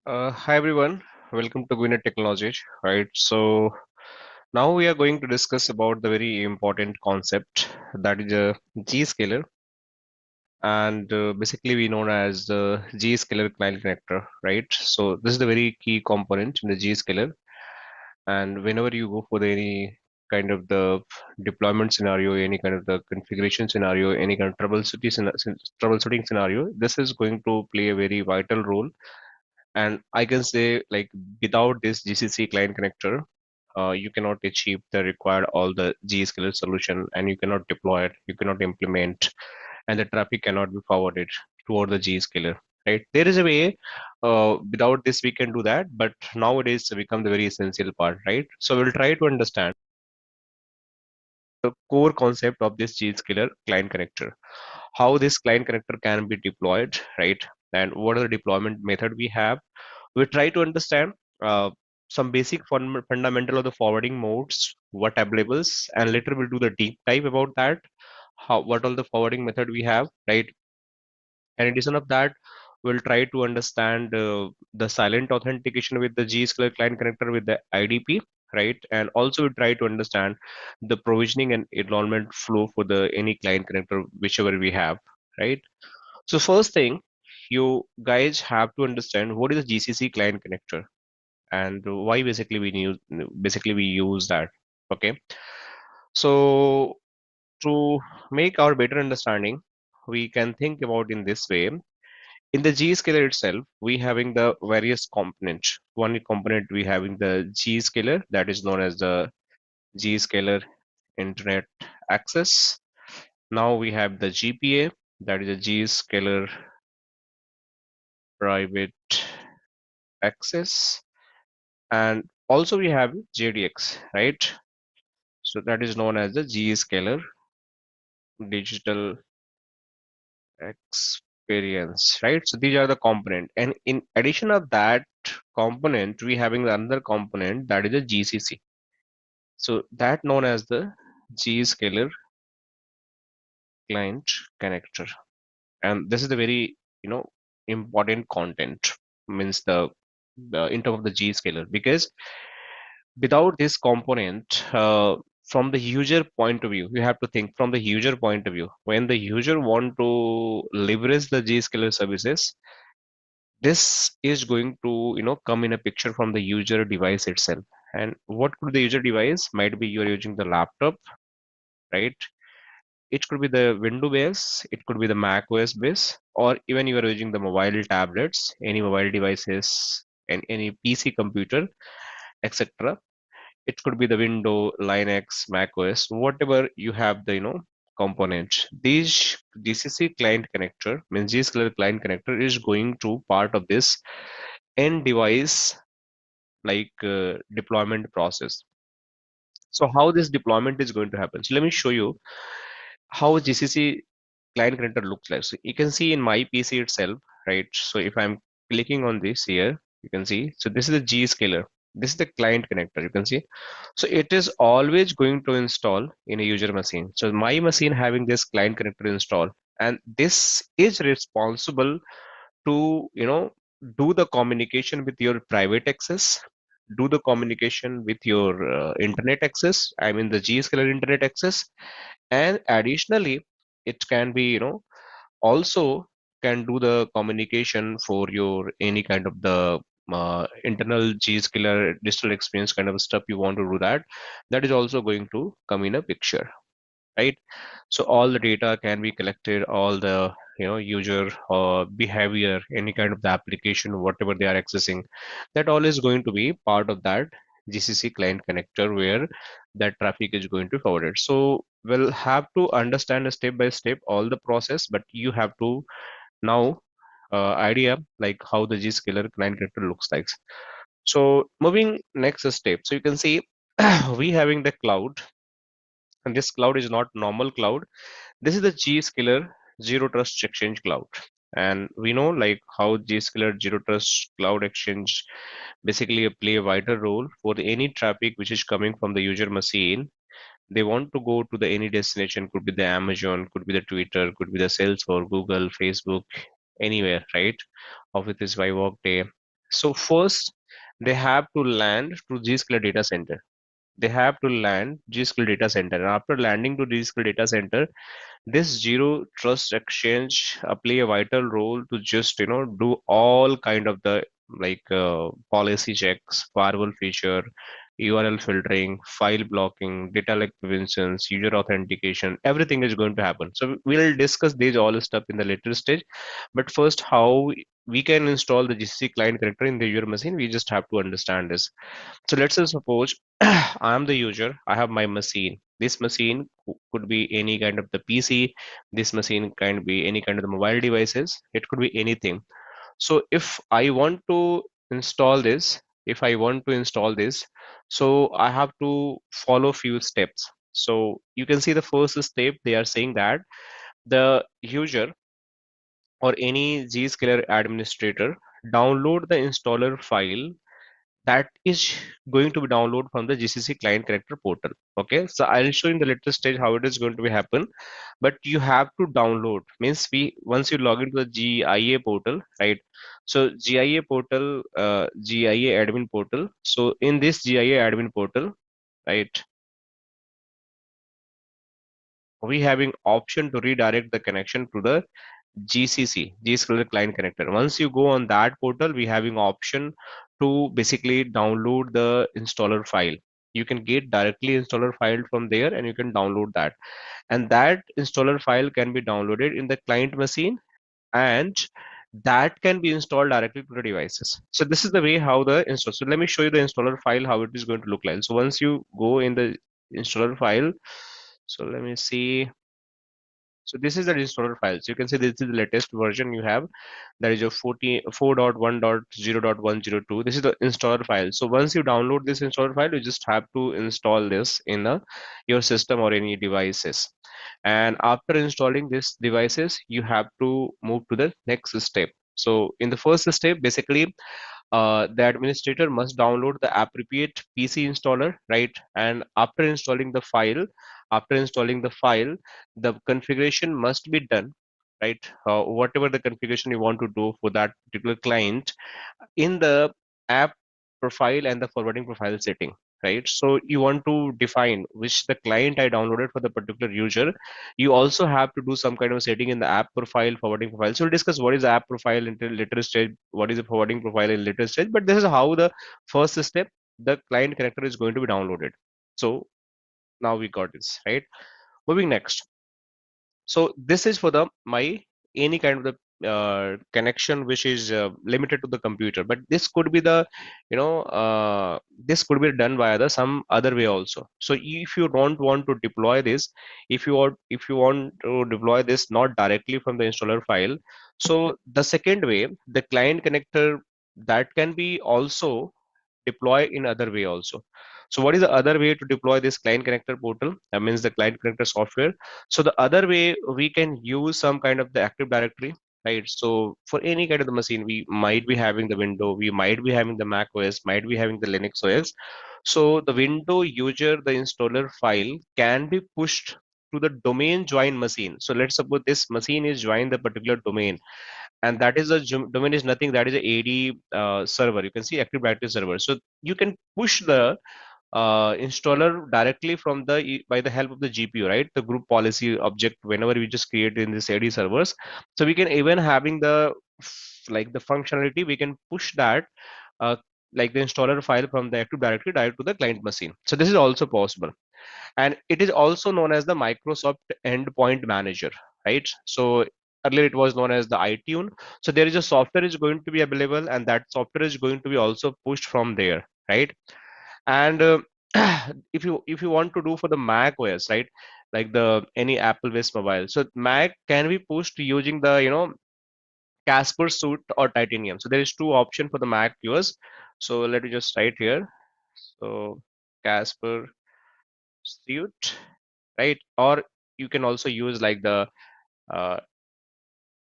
Hi everyone, welcome to Gwinnett Technologies. Right, so now we are going to discuss about the very important concept that is a Zscaler, and basically we known as the Zscaler client connector. Right, so this is the very key component in the Zscaler, and whenever you go for any kind of the deployment scenario, any kind of the configuration scenario, any kind of troubleshooting scenario, this is going to play a very vital role. And I can say, like, without this GCC client connector, you cannot achieve the required all the Zscaler solution, and you cannot deploy it, you cannot implement, and the traffic cannot be forwarded toward the Zscaler. Right? There is a way. Without this, we can do that, but nowadays it's become the very essential part. Right? So we'll try to understand the core concept of this Zscaler client connector, how this client connector can be deployed, right? And what are the deployment method we have. We try to understand some basic fundamental of the forwarding modes, what available, and later we'll do the deep dive about that, how what all the forwarding method we have, right? And in addition of that, we'll try to understand the silent authentication with the Zscaler client connector with the IDP, right? And also we try to understand the provisioning and enrollment flow for the any client connector, whichever we have, right? So first thing, you guys have to understand what is the GCC client connector and why basically we use that. Okay, so to make our better understanding, we can think about in this way. In the Zscaler itself, we having the various components. One component we having the Zscaler, that is known as the Zscaler Internet Access. Now we have the GPA, that is a Zscaler Private Access, and also we have JDX, right? So that is known as the Zscaler Digital Experience, right? So these are the component, and in addition of that component, we having another component that is a GCC. So that known as the Zscaler Client Connector, and this is the very important content, means the in terms of the Zscaler, because without this component, from the user point of view, you have to think from the user point of view. When the user want to leverage the Zscaler services, this is going to come in a picture from the user device itself. And what could the user device might be? You are using the laptop, right? It could be the Windows base, it could be the Mac OS base, or even you are using the mobile tablets, any mobile devices, and any PC computer, etc. It could be the Windows, Linux, Mac OS, whatever you have the component. These GCC client connector, means Zscaler client connector, is going to part of this end device, like deployment process. So how this deployment is going to happen? So let me show you how GCC client connector looks like. So you can see in my PC itself, right? So if I'm clicking on this here, you can see. So this is the Zscaler. This is the client connector. You can see. So it is always going to install in a user machine. So my machine having this client connector installed, and this is responsible to do the communication with your private access, do the communication with your internet access. I mean the Zscaler internet access, and additionally, it can be also can do the communication for your any kind of the internal Zscaler digital experience kind of stuff you want to do that. That is also going to come in a picture, right? So all the data can be collected, all the user behavior, any kind of the application, whatever they are accessing, that all is going to be part of that GCC client connector where that traffic is going to be forwarded. So we'll have to understand step by step all the process, but you have to now idea like how the Zscaler client connector looks like. So moving next step, so you can see we having the cloud, and this cloud is not normal cloud. This is the Zscaler Zero Trust Exchange Cloud. And we know like how Zscaler Zero Trust Cloud Exchange basically play a vital role for any traffic which is coming from the user machine. They want to go to the any destination, could be the Amazon, could be the Twitter, could be the Salesforce, Google, Facebook, anywhere, right? Office by Workday. So first, they have to land to Zscaler data center. They have to land Zscaler data center. And after landing to Zscaler data center, this zero trust exchange play a vital role to just do all kind of the policy checks, firewall feature, URL filtering, file blocking, data lake preventions, user authentication. Everything is going to happen. So we'll discuss these all stuff in the later stage. But first, how we can install the GCC client connector in the user machine, we just have to understand this. So let's say suppose I am the user, I have my machine. This machine could be any kind of the PC, this machine can be any kind of the mobile devices, it could be anything. So if I want to install this, so I have to follow few steps. So you can see the first step, they are saying that the user or any Zscaler administrator download the installer file that is going to be downloaded from the GCC client connector portal. Okay, so I'll show in the later stage how it is going to be happen, but you have to download. Means we once you log into the GIA portal, right? So GIA portal, GIA admin portal. So in this GIA admin portal, right, we having option to redirect the connection to the GCC, Zscaler Client Connector. Once you go on that portal, we having option to basically download the installer file. You can get directly installer file from there and you can download that. And that installer file can be downloaded in the client machine and that can be installed directly to the devices. So this is the way how the install. So let me show you the installer file, how it is going to look like. So once you go in the installer file, so let me see. So this is the installer file. So you can see this is the latest version you have. That is your 4.1.0.102. This is the installer file. So once you download this installer file, you just have to install this in your system or any devices. And after installing these devices, you have to move to the next step. So in the first step, basically, the administrator must download the appropriate PC installer, right? And after installing the file, the configuration must be done, right? Whatever the configuration you want to do for that particular client in the app profile and the forwarding profile setting, right? So you want to define which the client I downloaded for the particular user. You also have to do some kind of setting in the app profile, forwarding profile. So we'll discuss what is the app profile in the later stage, what is the forwarding profile in later stage, but this is how the first step, the client connector is going to be downloaded. So now we got this, right? Moving next. So this is for the my any kind of the connection which is limited to the computer, but this could be the this could be done via the some other way also. So if you don't want to deploy this, if you want to deploy this not directly from the installer file, so the second way, the client connector, that can be also deploy in other way also. So what is the other way to deploy this client connector portal? That means the client connector software. So the other way, we can use some kind of the Active Directory, right? So for any kind of the machine, we might be having the Windows, we might be having the Mac OS, might be having the Linux OS. So the window user, the installer file can be pushed to the domain join machine. So let's suppose this machine is joined the particular domain, and that is a domain is nothing, that is a AD server. You can see Active Directory server. So you can push the installer directly from the by the help of the GPU, right? The group policy object, whenever we just create in this AD servers. So we can even having the the functionality, we can push that uh, like the installer file from the Active Directory direct to the client machine. So this is also possible, and it is also known as the Microsoft Endpoint Manager, right? So earlier it was known as the iTunes. So there is a software is going to be available, and that software is going to be also pushed from there, right? And if you want to do for the Mac OS, right, like the any Apple based mobile, so Mac can be pushed using the Casper Suite or Titanium. So there is two option for the Mac US. So let me just write here. So Casper Suite, right? Or you can also use like the uh,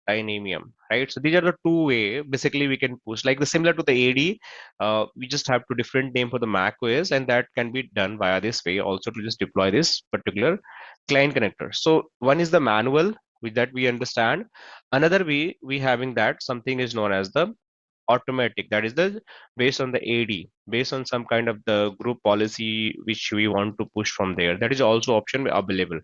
Dynamium, right? So these are the two way basically we can push like the similar to the AD. We just have two different name for the Mac OS, and that can be done via this way also to just deploy this particular client connector. So one is the manual with that we understand. Another way we having that something is known as the automatic, that is the based on the AD, based on some kind of the group policy which we want to push from there. That is also option available.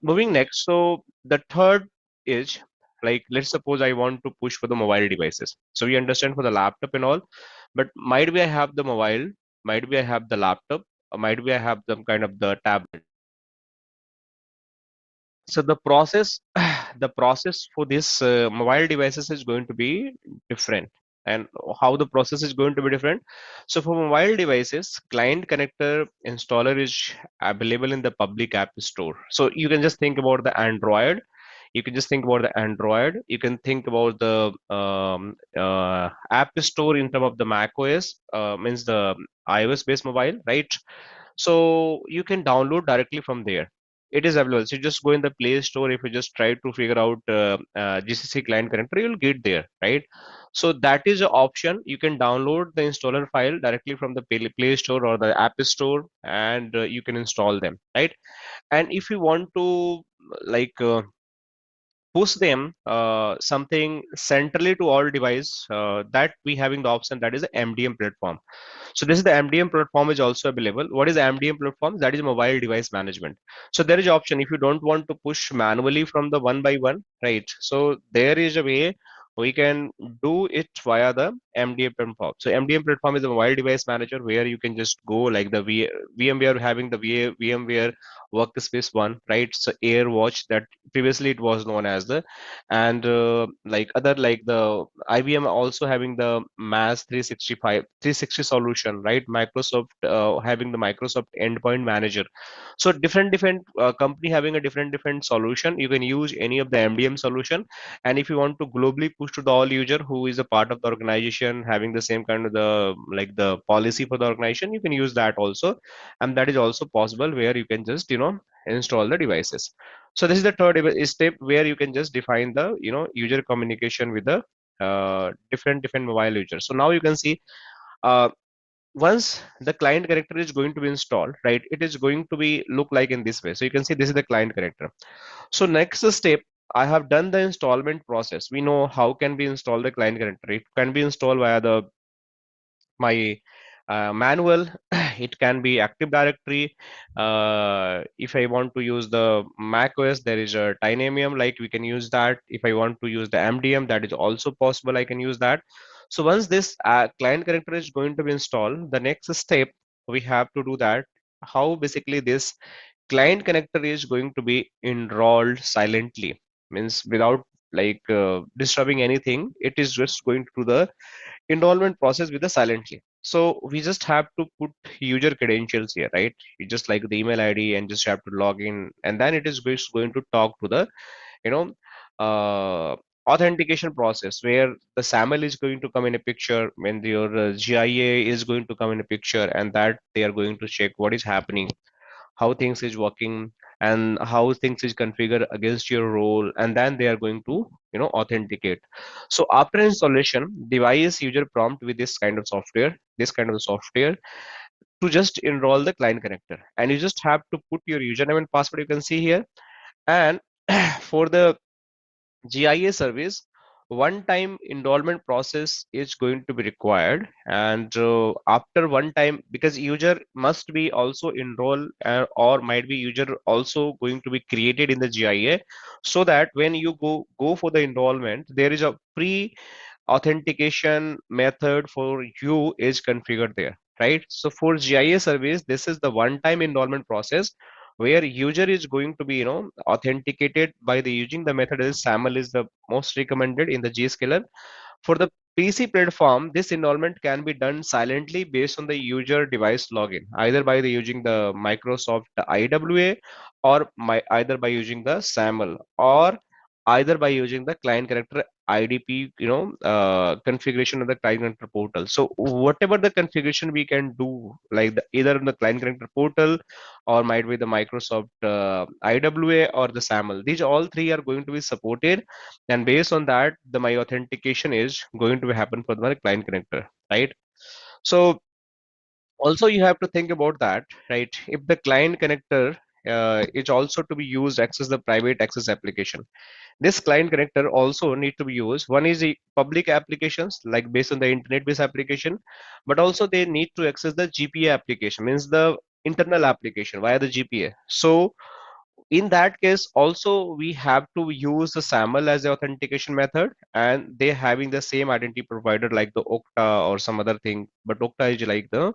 Moving next, so the third is, like, let's suppose I want to push for the mobile devices. So we understand for the laptop and all, but might be I have the mobile, might be I have the laptop, or might be I have some kind of the tablet. So the process, the process for this mobile devices is going to be different. And how the process is going to be different. So for mobile devices, client connector installer is available in the public app store. So you can just think about the Android. You can just think about the Android. You can think about the app store in terms of the Mac OS, means the iOS based mobile, right? So you can download directly from there. It is available. So you just go in the Play Store. If you just try to figure out GCC client connector, you'll get there, right? So that is an option. You can download the installer file directly from the Play Store or the App Store, and you can install them, right? And if you want to, like, push them something centrally to all device, that we having the option, that is the MDM platform. So this is the MDM platform is also available. What is MDM platform? That is mobile device management. So there is option if you don't want to push manually from the one by one, right? So there is a way we can do it via the MDM platform. So MDM platform is a mobile device manager where you can just go like the VMware having the VMware Workspace one, right? So AirWatch, that previously it was known as the, and like other like the IBM also having the MAS 360 solution, right? Microsoft having the Microsoft Endpoint Manager. So different company having a different solution. You can use any of the MDM solution, and if you want to globally push to the all user who is a part of the organization having the same kind of the like the policy for the organization, you can use that also, and that is also possible where you can just install the devices. So this is the third step where you can just define the user communication with the different mobile users. So now you can see, uh, once the client character is going to be installed, right, it is going to be look like in this way. So you can see this is the client character. So next step, I have done the installment process. We know how can we install the client character. It can be installed via the my manual. It can be Active Directory. If I want to use the Mac OS, there is a Dynamium, like we can use that. If I want to use the MDM, that is also possible, I can use that. So once this client character is going to be installed, the next step we have to do that, how basically this client connector is going to be enrolled silently, means without like disturbing anything. It is just going to do the enrollment process with the silently. So we just have to put user credentials here, right? You just like the email ID and just have to log in, and then it is just going to talk to the you know authentication process where the SAML is going to come in a picture, when your GIA is going to come in a picture, and that they are going to check what is happening, how things is working, and how things is configured against your role, and then they are going to authenticate. So after installation, device user prompt with this kind of software to just enroll the client connector, and you just have to put your username and password, you can see here. And for the GIA service, one time enrollment process is going to be required, and after one time, because user must be also enroll, or might be user also going to be created in the GIA, so that when you go for the enrollment, there is a pre authentication method for you is configured there, right? So for GIA service, this is the one time enrollment process where user is going to be authenticated by the using the method is SAML is the most recommended in the Zscaler. For the PC platform, this enrollment can be done silently based on the user device login, either by the using the Microsoft IWA, or either by using the SAML, or either by using the client character IDP, configuration of the client character portal. So whatever the configuration we can do, like either in the client character portal, or might be the Microsoft IWA or the SAML. These all three are going to be supported, and based on that, the my authentication is going to happen for the client connector, right? So also you have to think about that, right? If the client connector is also to be used to access the private access application. This client connector also need to be used. One is the public applications like based on the internet based application, but also they need to access the GPA application, means the internal application via the GPA. So in that case also we have to use the SAML as the authentication method, and they having the same identity provider like the Okta or some other thing, but Okta is like the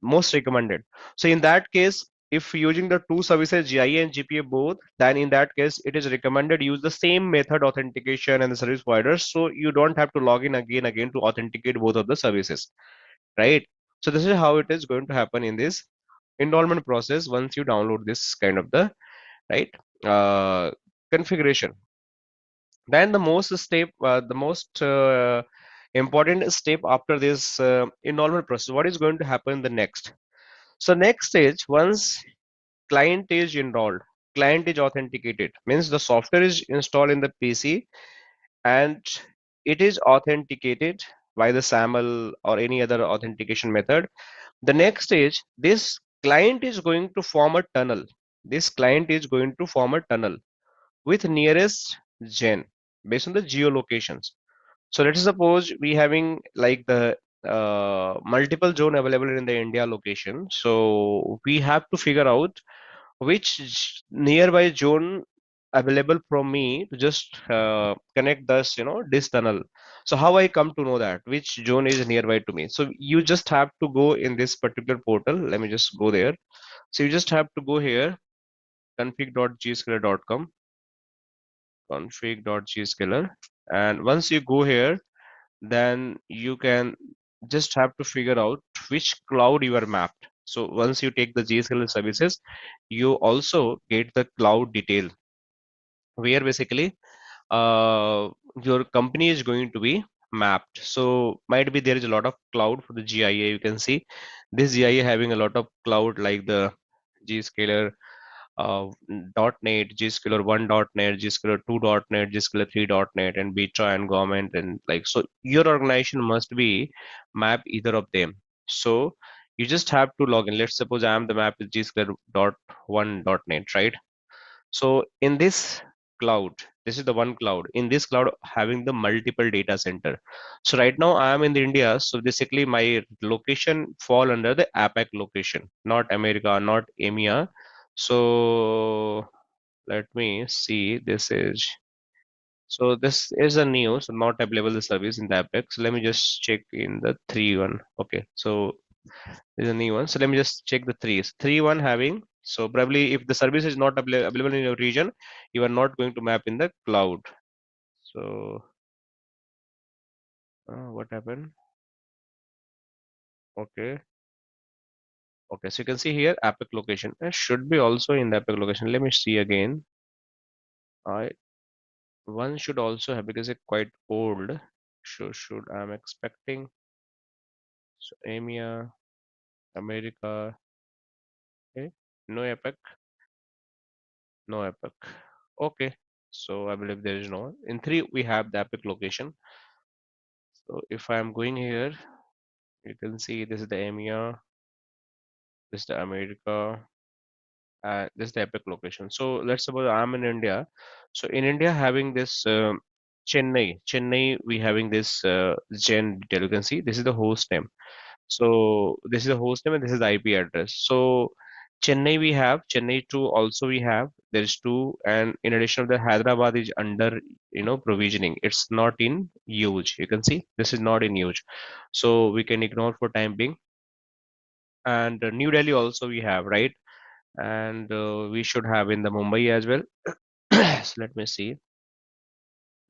most recommended. So in that case, if using the two services GIA and GPA both, then in that case it is recommended use the same method authentication and the service provider, so you don't have to log in again to authenticate both of the services, right? So this is how it is going to happen in this enrollment process once you download this kind of the right uh, configuration. Then the most important step after this enrollment process, what is going to happen the next? So next stage, once client is enrolled, client is authenticated, means the software is installed in the PC and it is authenticated by the SAML or any other authentication method. The next stage, this client is going to form a tunnel. This client is going to form a tunnel with nearest gen based on the geolocations. So let's suppose we having like the multiple zone available in the India location. So we have to figure out which nearby zone available from me to just connect this, this tunnel. So how I come to know that which zone is nearby to me? So you just have to go in this particular portal. Let me just go there. So you just have to go here, config.gscaler.com, config.gscaler, and once you go here, then you can just have to figure out which cloud you are mapped. So once you take the Zscaler services, you also get the cloud detail where basically your company is going to be mapped. So might be there is a lot of cloud for the GIA. You can see this GIA having a lot of cloud like the Zscaler .NET, Zscaler 1.NET, Zscaler 2.NET, Zscaler 3.NET, and Beta and government, and like so. Your organization must be map either of them. So you just have to log in. Let's suppose I am the map is Zscaler .1.NET, right? So in this cloud, this is the one cloud. In this cloud, having the multiple data center. So right now I am in the India. So basically my location fall under the APAC location, not America, not EMEA. So let me see. This is a new, so not available the service in the APAC. So let me just check in the 3.1. Okay, so there's a new one. So let me just check the threes. 3.1 having. So probably if the service is not available in your region, you are not going to map in the cloud. So what happened? Okay. Okay. So you can see here Epic location. It should be also in the Epic location. Let me see again. I one should also have because it's quite old. So should I'm expecting. So EMEA, America. Okay. No Epic. No Epic. Okay. So I believe there is no one. In three we have the Epic location. So if I am going here, you can see this is the EMEA, this is the America, this is the Epic location. So let's suppose I'm in India. So in India, having this Chennai, we having this gen detail. You can see this is the host name. So this is the host name and this is the IP address. So Chennai we have, Chennai 2 also we have. There's two, and in addition of the Hyderabad is under provisioning. It's not in use. You can see this is not in use. So we can ignore for time being. And New Delhi also we have, right? And we should have in the Mumbai as well. So let me see.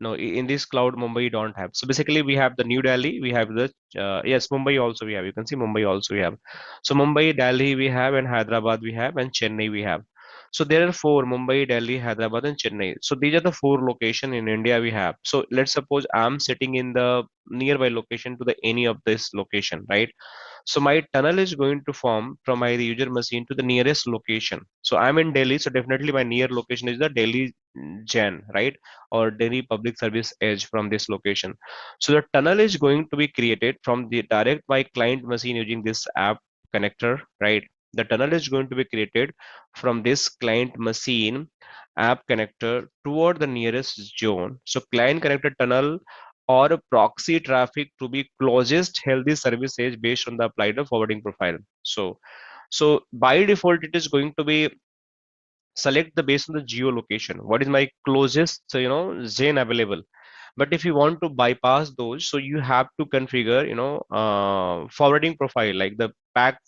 No, in this cloud, Mumbai don't have. So basically, we have the New Delhi, we have the yes, Mumbai also we have. You can see Mumbai also we have. So Mumbai, Delhi we have, and Hyderabad we have, and Chennai we have. So there are four: Mumbai, Delhi, Hyderabad, and Chennai. So these are the four location in India we have. So let's suppose I'm sitting in the nearby location to the any of this location, right? So my tunnel is going to form from my user machine to the nearest location. So I'm in Delhi, so definitely my near location is the Delhi Gen, right? Or Delhi Public Service Edge from this location. So the tunnel is going to be created from the direct by client machine using this app connector, right? The tunnel is going to be created from this client machine app connector toward the nearest zone. So client connected tunnel or a proxy traffic to be closest healthy service edge based on the applied forwarding profile. So by default, it is going to be select the based on the geolocation. What is my closest, zone available? But if you want to bypass those, so you have to configure, forwarding profile like the pack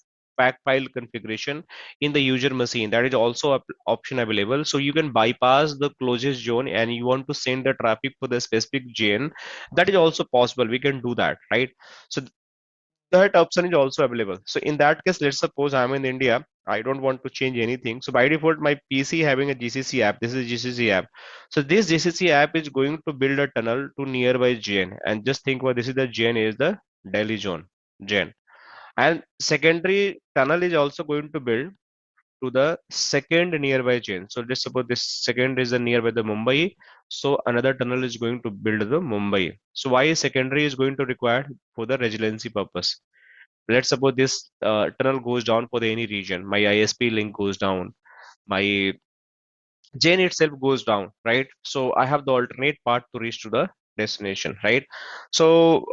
file configuration in the user machine. That is also a option available. So you can bypass the closest zone and you want to send the traffic for the specific zone. That is also possible. We can do that, right? So that option is also available. So in that case, let's suppose I'm in India. I don't want to change anything. So by default, my PC having a GCC app. This is GCC app. So this GCC app is going to build a tunnel to nearby GN. And just think about this is the GN is the Delhi zone. GN. And secondary tunnel is also going to build to the second nearby chain. So let's suppose this second is the nearby the Mumbai. So another tunnel is going to build the Mumbai. So why secondary is going to require for the resiliency purpose? Let's suppose this tunnel goes down for the any region. My ISP link goes down. My chain itself goes down, right? So I have the alternate path to reach to the destination, right? So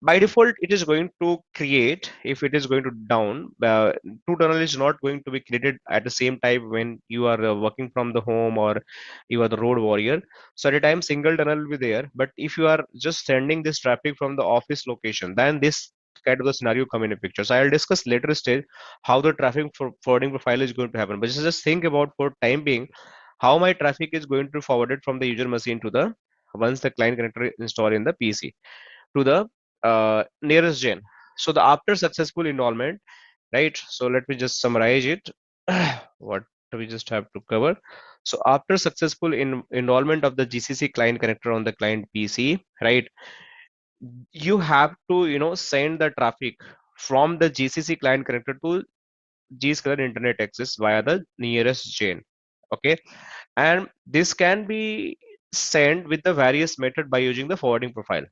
by default, it is going to create, if it is going to down, two tunnel is not going to be created at the same time when you are working from the home or you are the road warrior. So at a time, single tunnel will be there. But if you are just sending this traffic from the office location, then this kind of the scenario come in a picture. So I'll discuss later stage how the traffic for forwarding profile is going to happen. But just think about for time being how my traffic is going to forwarded from the user machine to the once the client connector is installed in the PC to the nearest gen. So the after successful enrollment, right? So let me just summarize it. What we just have to cover. So after successful enrollment of the GCC client connector on the client PC, right? You have to send the traffic from the GCC client connector to Zscaler internet access via the nearest gen. Okay, and this can be sent with the various method by using the forwarding profile.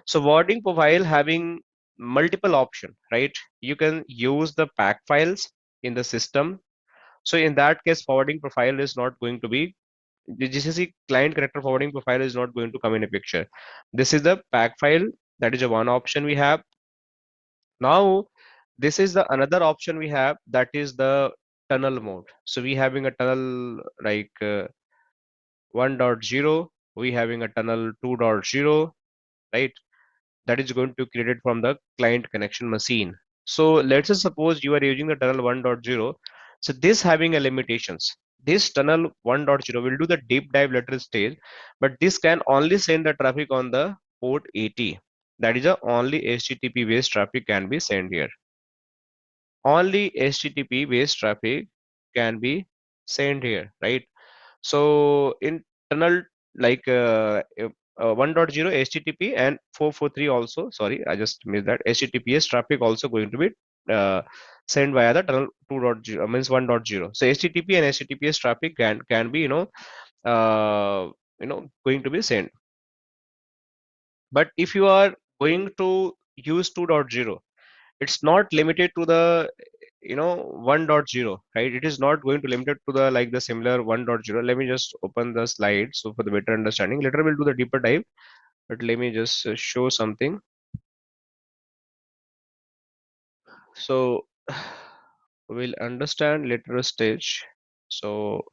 So forwarding profile having multiple option, right? You can use the pack files in the system. So in that case, forwarding profile is not going to be the GCC client connector forwarding profile is not going to come in a picture. This is the pack file. That is a one option we have. Now this is the another option we have, that is the tunnel mode. So we having a tunnel like 1.0, we having a tunnel 2.0, right? That is going to create it from the client connection machine. So let's just suppose you are using the tunnel 1.0. So this having a limitations. This tunnel 1.0 will do the deep dive later stage, but this can only send the traffic on the port 80. That is the only HTTP based traffic can be sent here. Only HTTP based traffic can be sent here, right? So in tunnel like 1.0 HTTP and 443 also, sorry, I just missed that. HTTPS traffic also going to be uh, sent via the tunnel 2.0 means 1.0. So HTTP and HTTPS traffic can be going to be sent. But if you are going to use 2.0, it's not limited to the 1.0, right? It is not going to limited to the like the similar 1.0. Let me just open the slide so for the better understanding. Later we'll do the deeper dive, but let me just show something. So we'll understand later stage. So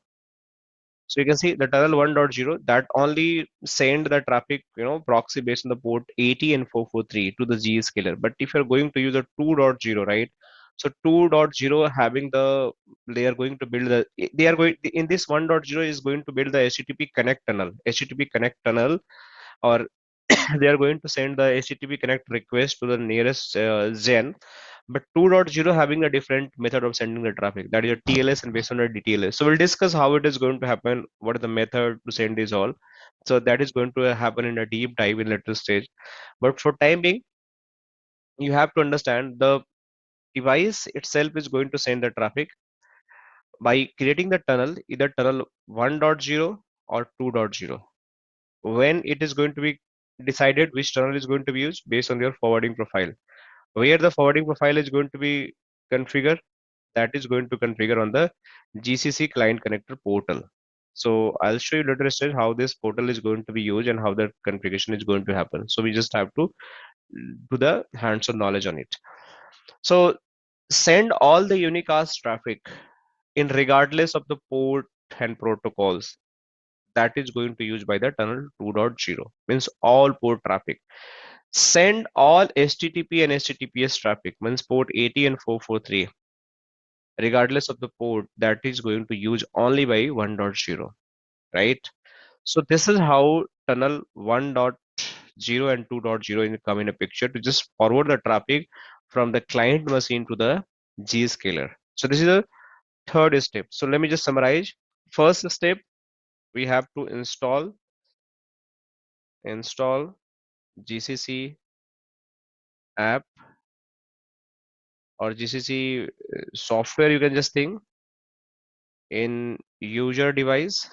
you can see the tunnel 1.0 that only send the traffic, proxy based on the port 80 and 443 to the Zscaler. But if you're going to use a 2.0, right? So 2.0 having they are going to build they are going in this 1.0 is going to build the HTTP connect tunnel, or they are going to send the HTTP connect request to the nearest gen. But 2.0 having a different method of sending the traffic, that is a TLS and based on a DTLS. So we'll discuss how it is going to happen, what is the method to send this all. So that is going to happen in a deep dive in later stage. But for time being, you have to understand the device itself is going to send the traffic by creating the tunnel, either tunnel 1.0 or 2.0. When it is going to be decided which tunnel is going to be used based on your forwarding profile, where the forwarding profile is going to be configured, that is going to configure on the GCC client connector portal. So I'll show you later stage how this portal is going to be used and how the configuration is going to happen. So we just have to do the hands-on knowledge on it. So send all the unicast traffic in regardless of the port and protocols that is going to use by the tunnel 2.0, means all port traffic. Send all HTTP and HTTPS traffic, means port 80 and 443, regardless of the port that is going to use only by 1.0, right? So this is how tunnel 1.0 and 2.0 come in a picture to just forward the traffic from the client machine to the Zscaler. So this is the third step. So let me just summarize. First step, we have to install GCC app or GCC software, you can just think, in user device.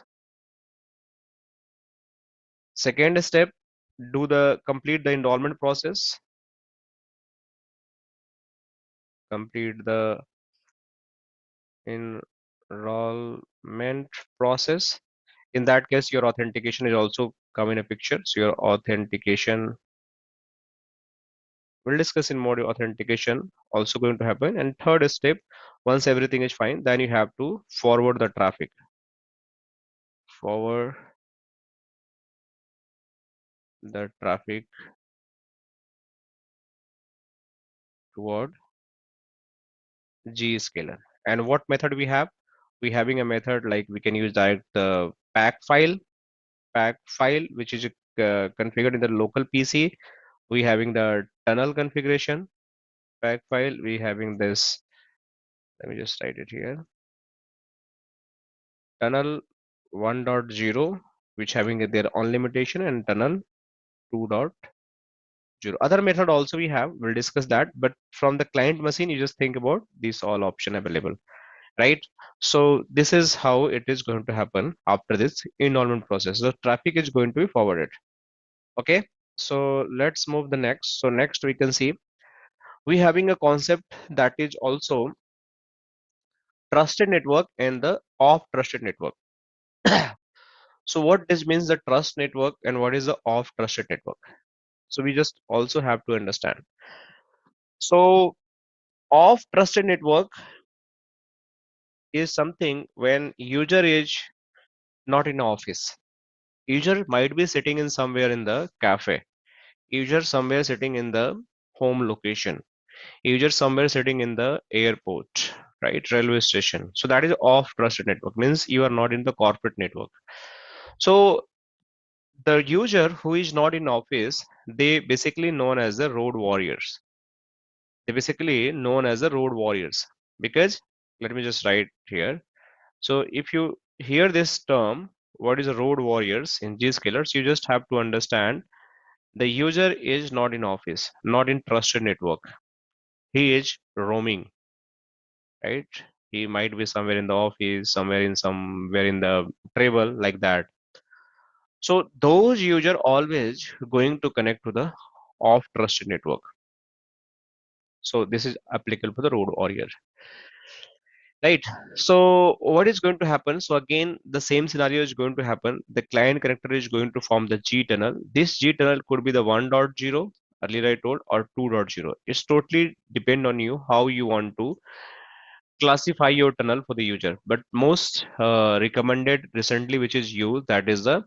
Second step, complete the enrollment process. Complete the enrollment process. In that case, your authentication is also come in a picture. So your authentication, we'll discuss in more authentication also going to happen. And third step, once everything is fine, then you have to forward the traffic. Forward the traffic toward Zscaler. And what method we have? We having a method like we can use direct the pack file, which is configured in the local PC. We having the tunnel configuration pack file. We having this. Let me just write it here. Tunnel 1.0, which having their own limitation, and tunnel 2.0. Other method also we have. We'll discuss that. But from the client machine, you just think about these all option available, right? So this is how it is going to happen after this enrollment process. The traffic is going to be forwarded. Okay. So let's move the next. So next we can see we having a concept that is also trusted network and the off trusted network. So what this means, the trust network, and what is the off trusted network? So we just also have to understand. So off trusted network is something when user is not in office. User might be sitting in somewhere in the cafe. User somewhere sitting in the home location. User somewhere sitting in the airport, right? Railway station. So that is off trusted network, means you are not in the corporate network. So the user who is not in office, they basically known as the road warriors. They basically known as the road warriors because let me just write here. So if you hear this term, what is a road warriors in Zscaler, you just have to understand the user is not in office, not in trusted network. He is roaming, right? He might be somewhere in the office, somewhere in the travel, like that. So those user always going to connect to the off trusted network. So this is applicable for the road warrior, right? So what is going to happen? So again, the same scenario is going to happen. The client connector is going to form the G tunnel. This G tunnel could be the 1.0, earlier I told, or 2.0. It's totally depend on you how you want to classify your tunnel for the user. But most recommended recently, which is used, that is the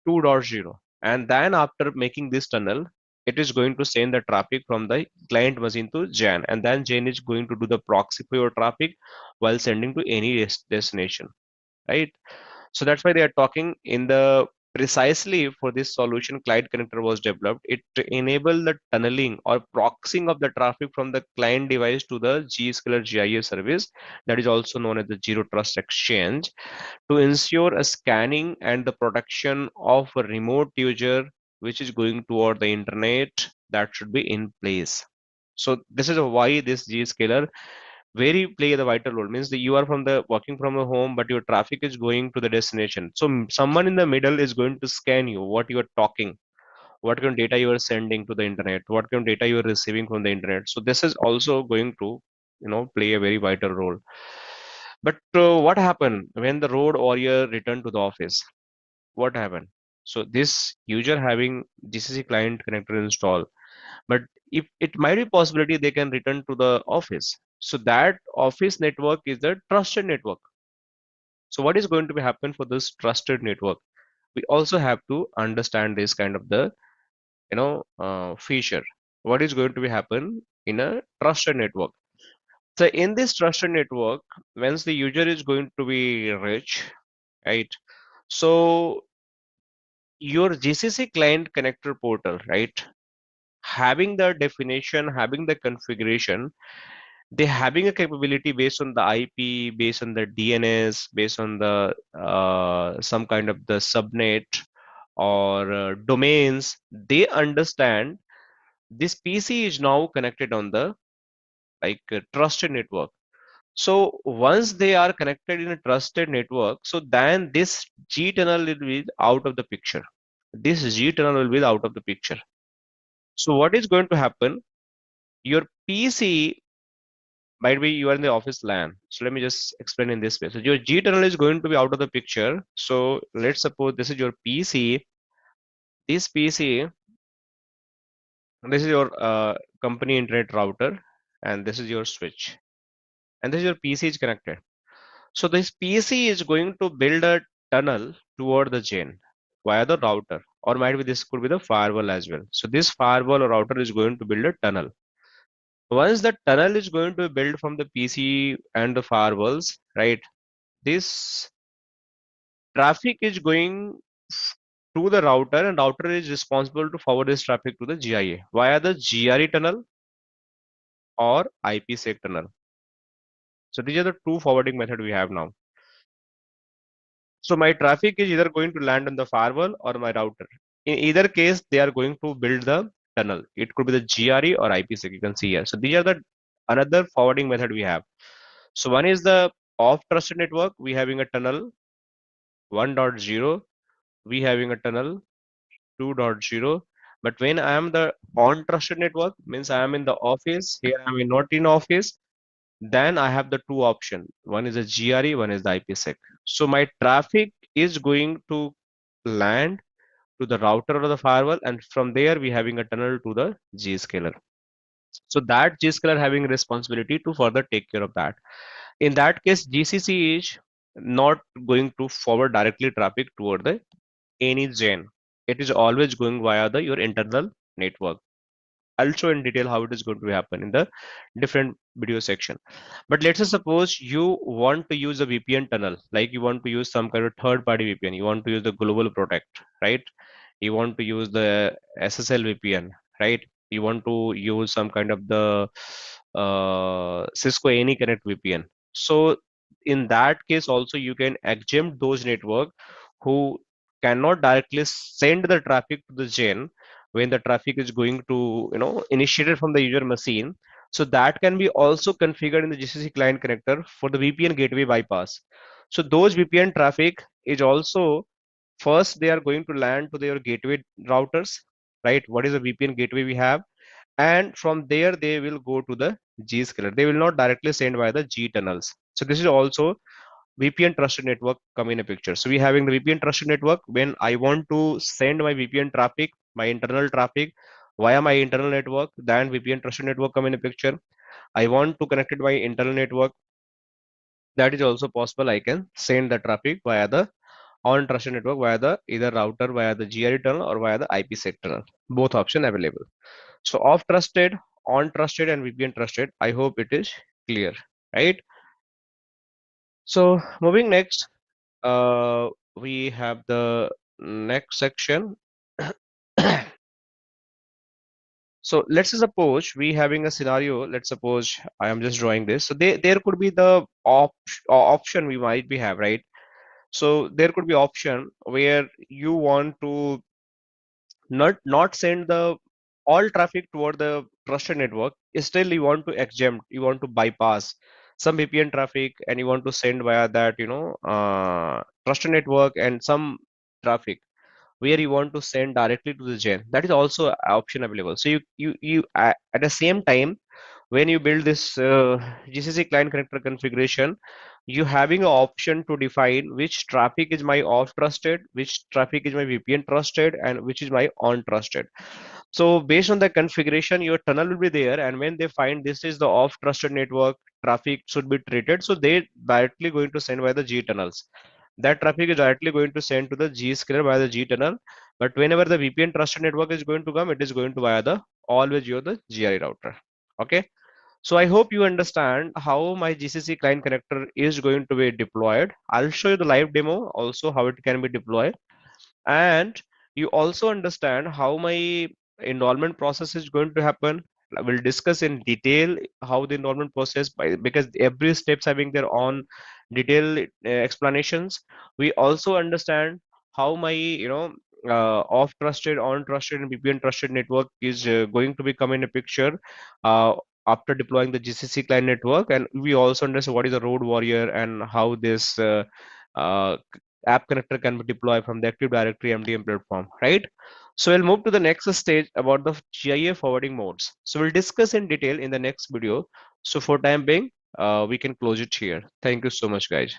2.0. And then after making this tunnel, it is going to send the traffic from the client machine to Jan, and then Jan is going to do the proxy for your traffic while sending to any destination, right? So that's why they are talking in the precisely for this solution client connector was developed. It enable the tunneling or proxying of the traffic from the client device to the Zscaler GIA service, that is also known as the Zero Trust Exchange, to ensure a scanning and the protection of a remote user which is going toward the internet, that should be in place. So this is why this Zscaler very play the vital role, means that you are from the working from the home but your traffic is going to the destination. So someone in the middle is going to scan you, what you are talking, what kind of data you are sending to the internet, what kind of data you are receiving from the internet. So this is also going to play a very vital role. But what happened when the road warrior returned to the office? What happened? So this user having GCC client connector installed, but if it might be possibility they can return to the office. So that office network is the trusted network. So what is going to be happen for this trusted network? We also have to understand this kind of the feature. What is going to be happen in a trusted network? So in this trusted network, once the user is going to be rich, right? So your GCC client connector portal, right? Having the definition, having the configuration, they having a capability based on the IP, based on the DNS, based on the some kind of the subnet or domains. They understand this PC is now connected on the trusted network. So once they are connected in a trusted network, so then this G tunnel will be out of the picture. This G tunnel will be out of the picture. So what is going to happen? Your PC might be you are in the office LAN. So let me just explain in this way. So your G tunnel is going to be out of the picture. So let's suppose this is your PC. This PC, this is your company internet router, and this is your switch, and this is your PC is connected. So this PC is going to build a tunnel toward the chain via the router, or might be this could be the firewall as well. So this firewall or router is going to build a tunnel. Once the tunnel is going to build from the PC and the firewalls, right? This traffic is going to the router, and router is responsible to forward this traffic to the GIA via the GRE tunnel or IPsec tunnel. So these are the two forwarding method we have now. So my traffic is either going to land on the firewall or my router. In either case, they are going to build the tunnel. It could be the GRE or IPsec. You can see here. So these are the another forwarding method we have. So one is the off trusted network. We having a tunnel 1.0. We having a tunnel 2.0. But when I am the on trusted network, means I am in the office. Here I am not in office. Then I have the two option. One is a GRE, one is the IPsec. So my traffic is going to land to the router or the firewall, and from there we having a tunnel to the Zscaler. So that Zscaler having responsibility to further take care of that. In that case, GCC is not going to forward directly traffic toward the any gen. It is always going via the your internal network. I'll show in detail how it is going to happen in the different video section. But let's say suppose you want to use a VPN tunnel, like you want to use some kind of third party VPN, you want to use the global protect, right? You want to use the SSL VPN, right? You want to use some kind of the Cisco AnyConnect VPN. So in that case also you can exempt those network who cannot directly send the traffic to the gen when the traffic is going to initiated from the user machine. So that can be also configured in the GCC client connector for the VPN gateway bypass. So those VPN traffic is also first they are going to land to their gateway routers, right? What is the VPN gateway we have? And from there they will go to the Zscaler. They will not directly send via the G tunnels. So this is also VPN trusted network come in a picture. So we having the VPN trusted network. When I want to send my VPN traffic, my internal traffic via my internal network, then VPN trusted network come in a picture. I want to connect it by internal network. That is also possible. I can send the traffic via the on trusted network via the either router via the GRE tunnel or via the IPsec tunnel. Both option available. So off trusted, on trusted, and VPN trusted. I hope it is clear, right? So moving next, we have the next section. So let's suppose we having a scenario. Let's suppose I am just drawing this. So there could be the option we might be have, right? So there could be option where you want to not send the all traffic toward the trusted network. Still you want to exempt, you want to bypass some VPN traffic, and you want to send via that trusted network and some traffic where you want to send directly to the gen. That is also an option available. So you at the same time when you build this GCC client connector configuration, you having an option to define which traffic is my off trusted, which traffic is my VPN trusted, and which is my on trusted. So based on the configuration, your tunnel will be there, and when they find this is the off trusted network, traffic should be treated. So they directly going to send by the G tunnels. That traffic is directly going to send to the Zscaler via the G tunnel. But whenever the VPN trusted network is going to come, it is going to via the always your the GRE router. Okay. So I hope you understand how my GCC client connector is going to be deployed. I'll show you the live demo also how it can be deployed, and you also understand how my enrollment process is going to happen. I will discuss in detail how the enrollment process because every steps having their own detailed explanations. We also understand how my off trusted, on trusted, and VPN trusted network is going to become in a picture uh, after deploying the GCC client network, and we also understand what is a road warrior and how this uh, app connector can be deployed from the Active Directory MDM platform, right? So we'll move to the next stage about the GIA forwarding modes. So we'll discuss in detail in the next video. So for time being, we can close it here. Thank you so much, guys.